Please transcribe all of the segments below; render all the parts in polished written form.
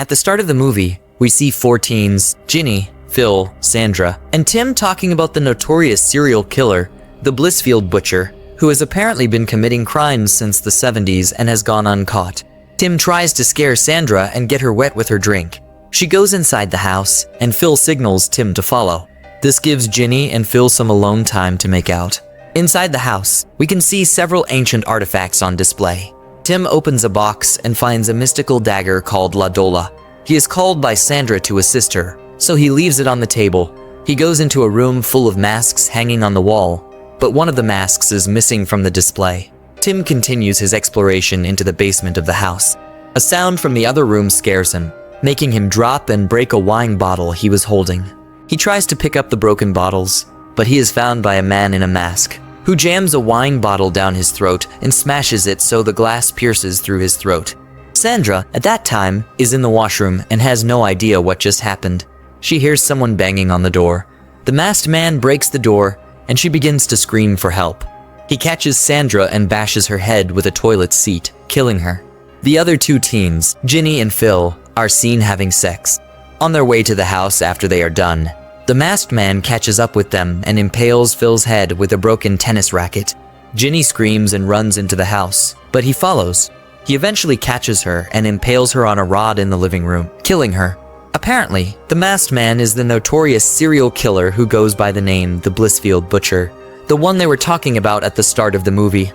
At the start of the movie, we see 4 teens, Ginny, Phil, Sandra, and Tim talking about the notorious serial killer, the Blissfield Butcher, who has apparently been committing crimes since the 70s and has gone uncaught. Tim tries to scare Sandra and get her wet with her drink. She goes inside the house, and Phil signals Tim to follow. This gives Ginny and Phil some alone time to make out. Inside the house, we can see several ancient artifacts on display. Tim opens a box and finds a mystical dagger called La Dola. He is called by Sandra to assist her, so he leaves it on the table. He goes into a room full of masks hanging on the wall, but one of the masks is missing from the display. Tim continues his exploration into the basement of the house. A sound from the other room scares him, making him drop and break a wine bottle he was holding. He tries to pick up the broken bottles, but he is found by a man in a mask, who jams a wine bottle down his throat and smashes it so the glass pierces through his throat. Sandra, at that time, is in the washroom and has no idea what just happened. She hears someone banging on the door. The masked man breaks the door, and she begins to scream for help. He catches Sandra and bashes her head with a toilet seat, killing her. The other 2 teens, Ginny and Phil, are seen having sex. On their way to the house after they are done, the masked man catches up with them and impales Phil's head with a broken tennis racket. Ginny screams and runs into the house, but he follows. He eventually catches her and impales her on a rod in the living room, killing her. Apparently, the masked man is the notorious serial killer who goes by the name the Blissfield Butcher, the one they were talking about at the start of the movie.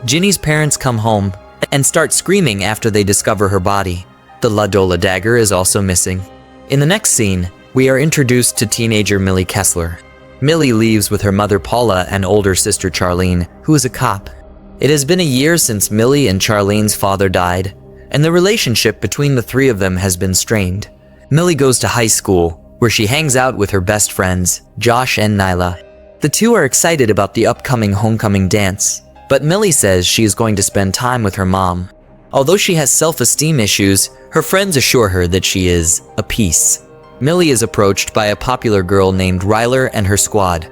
Ginny's parents come home and start screaming after they discover her body. The La Dola dagger is also missing. In the next scene, we are introduced to teenager Millie Kessler. Millie leaves with her mother Paula and older sister Charlene, who is a cop. It has been a year since Millie and Charlene's father died, and the relationship between the 3 of them has been strained. Millie goes to high school, where she hangs out with her best friends, Josh and Nyla. The 2 are excited about the upcoming homecoming dance, but Millie says she is going to spend time with her mom. Although she has self-esteem issues, her friends assure her that she is a piece. Millie is approached by a popular girl named Ryler and her squad.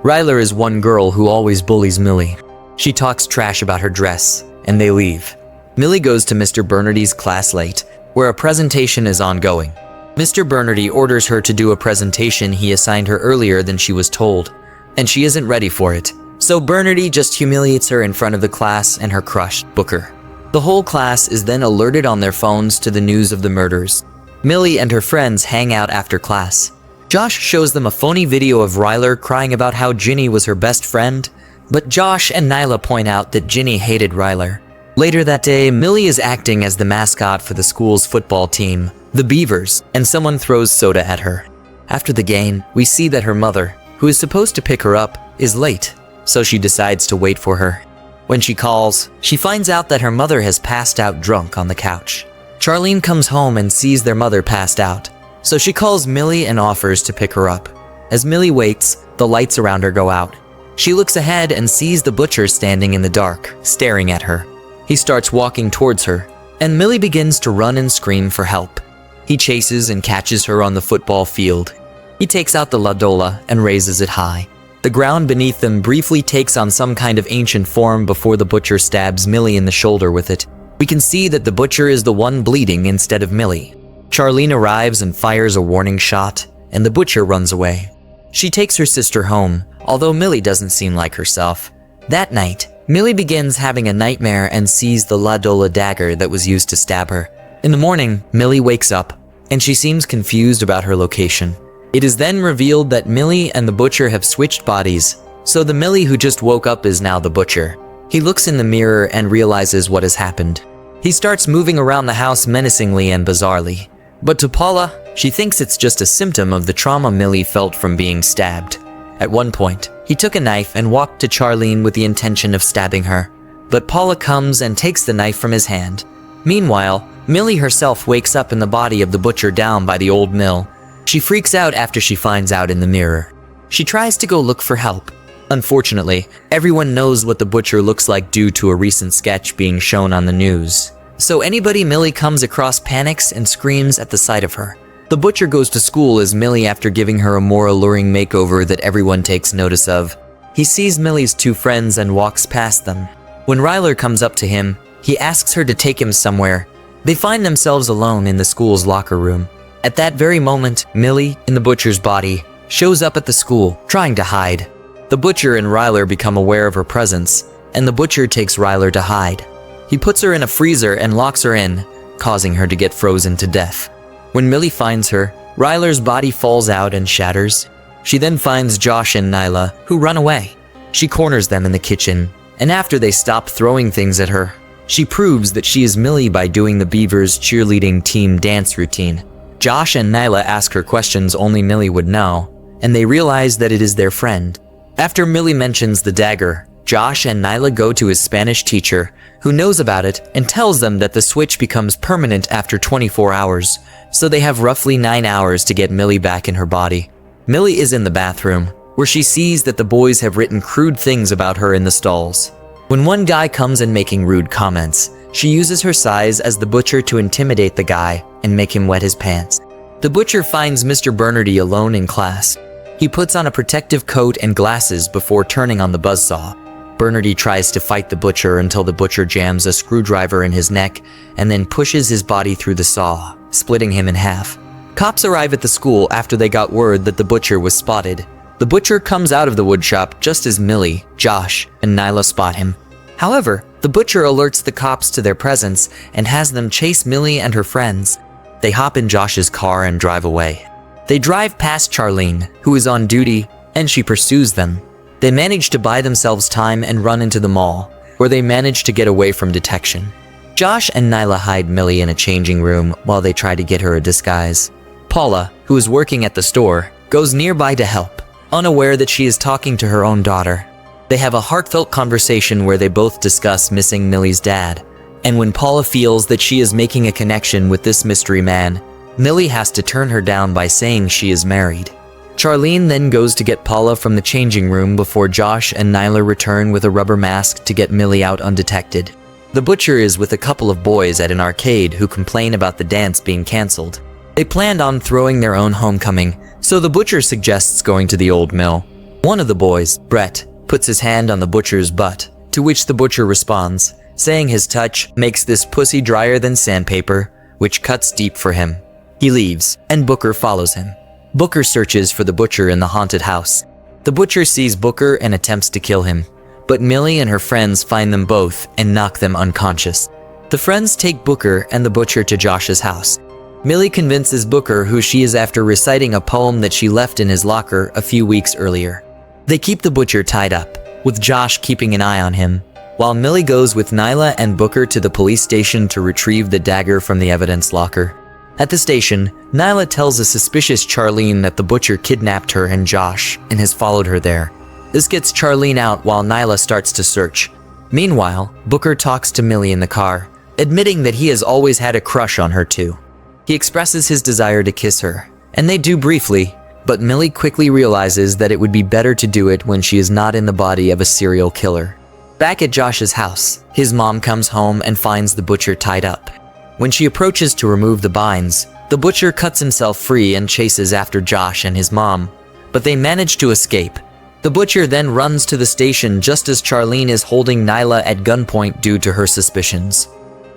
Ryler is one girl who always bullies Millie. She talks trash about her dress, and they leave. Millie goes to Mr. Bernardy's class late, where a presentation is ongoing. Mr. Bernardy orders her to do a presentation he assigned her earlier than she was told, and she isn't ready for it. So Bernardy just humiliates her in front of the class and her crush, Booker. The whole class is then alerted on their phones to the news of the murders. Millie and her friends hang out after class. Josh shows them a phony video of Ryler crying about how Ginny was her best friend, but Josh and Nyla point out that Ginny hated Ryler. Later that day, Millie is acting as the mascot for the school's football team, the Beavers, and someone throws soda at her. After the game, we see that her mother, who is supposed to pick her up, is late, so she decides to wait for her. When she calls, she finds out that her mother has passed out drunk on the couch. Charlene comes home and sees their mother passed out, so she calls Millie and offers to pick her up. As Millie waits, the lights around her go out. She looks ahead and sees the butcher standing in the dark, staring at her. He starts walking towards her, and Millie begins to run and scream for help. He chases and catches her on the football field. He takes out the La Dola and raises it high. The ground beneath them briefly takes on some kind of ancient form before the butcher stabs Millie in the shoulder with it. We can see that the butcher is the one bleeding instead of Millie. Charlene arrives and fires a warning shot, and the butcher runs away. She takes her sister home, although Millie doesn't seem like herself. That night, Millie begins having a nightmare and sees the La Dola dagger that was used to stab her. In the morning, Millie wakes up, and she seems confused about her location. It is then revealed that Millie and the butcher have switched bodies, so the Millie who just woke up is now the butcher. He looks in the mirror and realizes what has happened. He starts moving around the house menacingly and bizarrely. But to Paula, she thinks it's just a symptom of the trauma Millie felt from being stabbed. At one point, he took a knife and walked to Charlene with the intention of stabbing her. But Paula comes and takes the knife from his hand. Meanwhile, Millie herself wakes up in the body of the butcher down by the old mill. She freaks out after she finds out in the mirror. She tries to go look for help. Unfortunately, everyone knows what the butcher looks like due to a recent sketch being shown on the news. So anybody Millie comes across panics and screams at the sight of her. The butcher goes to school as Millie after giving her a more alluring makeover that everyone takes notice of. He sees Millie's 2 friends and walks past them. When Ryler comes up to him, he asks her to take him somewhere, They find themselves alone in the school's locker room. At that very moment, Millie, in the butcher's body, shows up at the school, trying to hide. The butcher and Ryler become aware of her presence, and the butcher takes Ryler to hide. He puts her in a freezer and locks her in, causing her to get frozen to death. When Millie finds her, Ryler's body falls out and shatters. She then finds Josh and Nyla, who run away. She corners them in the kitchen, and after they stop throwing things at her, she proves that she is Millie by doing the Beavers' cheerleading team dance routine. Josh and Nyla ask her questions only Millie would know, and they realize that it is their friend. After Millie mentions the dagger, Josh and Nyla go to his Spanish teacher, who knows about it and tells them that the switch becomes permanent after 24 hours, so they have roughly 9 hours to get Millie back in her body. Millie is in the bathroom, where she sees that the boys have written crude things about her in the stalls. When one guy comes in making rude comments, she uses her size as the butcher to intimidate the guy and make him wet his pants. The butcher finds Mr. Bernardy alone in class. He puts on a protective coat and glasses before turning on the buzzsaw. Bernardy tries to fight the butcher until the butcher jams a screwdriver in his neck and then pushes his body through the saw, splitting him in half. Cops arrive at the school after they got word that the butcher was spotted. The butcher comes out of the woodshop just as Millie, Josh, and Nyla spot him. However, the butcher alerts the cops to their presence and has them chase Millie and her friends. They hop in Josh's car and drive away. They drive past Charlene, who is on duty, and she pursues them. They manage to buy themselves time and run into the mall, where they manage to get away from detection. Josh and Nyla hide Millie in a changing room while they try to get her a disguise. Paula, who is working at the store, goes nearby to help, unaware that she is talking to her own daughter. They have a heartfelt conversation where they both discuss missing Millie's dad, and when Paula feels that she is making a connection with this mystery man, Millie has to turn her down by saying she is married. Charlene then goes to get Paula from the changing room before Josh and Nyla return with a rubber mask to get Millie out undetected. The butcher is with a couple of boys at an arcade who complain about the dance being cancelled. They planned on throwing their own homecoming, so the butcher suggests going to the old mill. One of the boys, Brett, puts his hand on the butcher's butt, to which the butcher responds, saying his touch makes this pussy drier than sandpaper, which cuts deep for him. He leaves, and Booker follows him. Booker searches for the butcher in the haunted house. The butcher sees Booker and attempts to kill him, but Millie and her friends find them both and knock them unconscious. The friends take Booker and the butcher to Josh's house. Millie convinces Booker who she is after reciting a poem that she left in his locker a few weeks earlier. They keep the butcher tied up, with Josh keeping an eye on him, while Millie goes with Nyla and Booker to the police station to retrieve the dagger from the evidence locker. At the station, Nyla tells a suspicious Charlene that the butcher kidnapped her and Josh and has followed her there. This gets Charlene out while Nyla starts to search. Meanwhile, Booker talks to Millie in the car, admitting that he has always had a crush on her too. He expresses his desire to kiss her, and they do briefly, but Millie quickly realizes that it would be better to do it when she is not in the body of a serial killer. Back at Josh's house, his mom comes home and finds the butcher tied up. When she approaches to remove the binds, the butcher cuts himself free and chases after Josh and his mom, but they manage to escape. The butcher then runs to the station just as Charlene is holding Nyla at gunpoint due to her suspicions.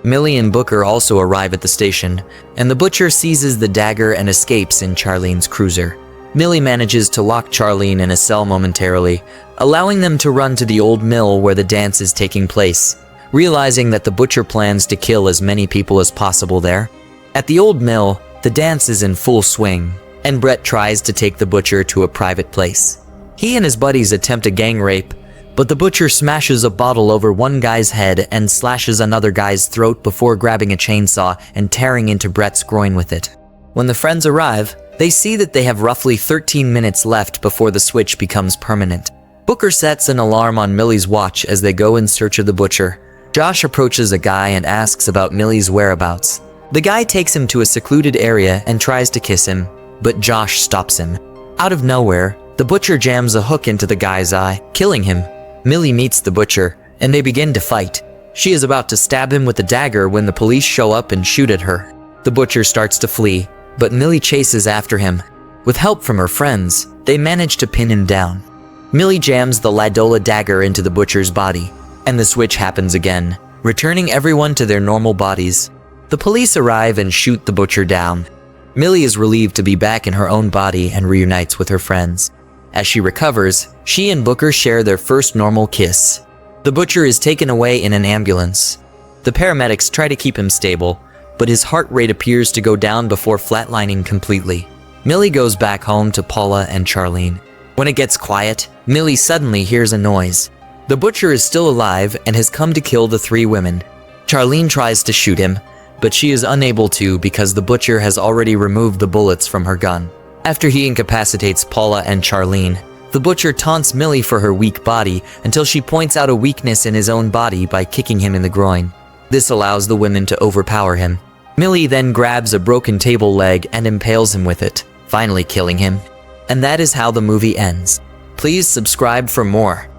Millie and Booker also arrive at the station, and the butcher seizes the dagger and escapes in Charlene's cruiser. Millie manages to lock Charlene in a cell momentarily, allowing them to run to the old mill where the dance is taking place, realizing that the butcher plans to kill as many people as possible there. At the old mill, the dance is in full swing, and Brett tries to take the butcher to a private place. He and his buddies attempt a gang rape, but the butcher smashes a bottle over one guy's head and slashes another guy's throat before grabbing a chainsaw and tearing into Brett's groin with it. When the friends arrive, they see that they have roughly 13 minutes left before the switch becomes permanent. Booker sets an alarm on Millie's watch as they go in search of the butcher. Josh approaches a guy and asks about Millie's whereabouts. The guy takes him to a secluded area and tries to kiss him, but Josh stops him. Out of nowhere, the butcher jams a hook into the guy's eye, killing him. Millie meets the butcher, and they begin to fight. She is about to stab him with a dagger when the police show up and shoot at her. The butcher starts to flee, but Millie chases after him. With help from her friends, they manage to pin him down. Millie jams the Ladola dagger into the butcher's body, and the switch happens again, returning everyone to their normal bodies. The police arrive and shoot the butcher down. Millie is relieved to be back in her own body and reunites with her friends. As she recovers, she and Booker share their first normal kiss. The butcher is taken away in an ambulance. The paramedics try to keep him stable, but his heart rate appears to go down before flatlining completely. Millie goes back home to Paula and Charlene. When it gets quiet, Millie suddenly hears a noise. The butcher is still alive and has come to kill the 3 women. Charlene tries to shoot him, but she is unable to because the butcher has already removed the bullets from her gun. After he incapacitates Paula and Charlene, the butcher taunts Millie for her weak body until she points out a weakness in his own body by kicking him in the groin. This allows the women to overpower him. Millie then grabs a broken table leg and impales him with it, finally killing him. And that is how the movie ends. Please subscribe for more.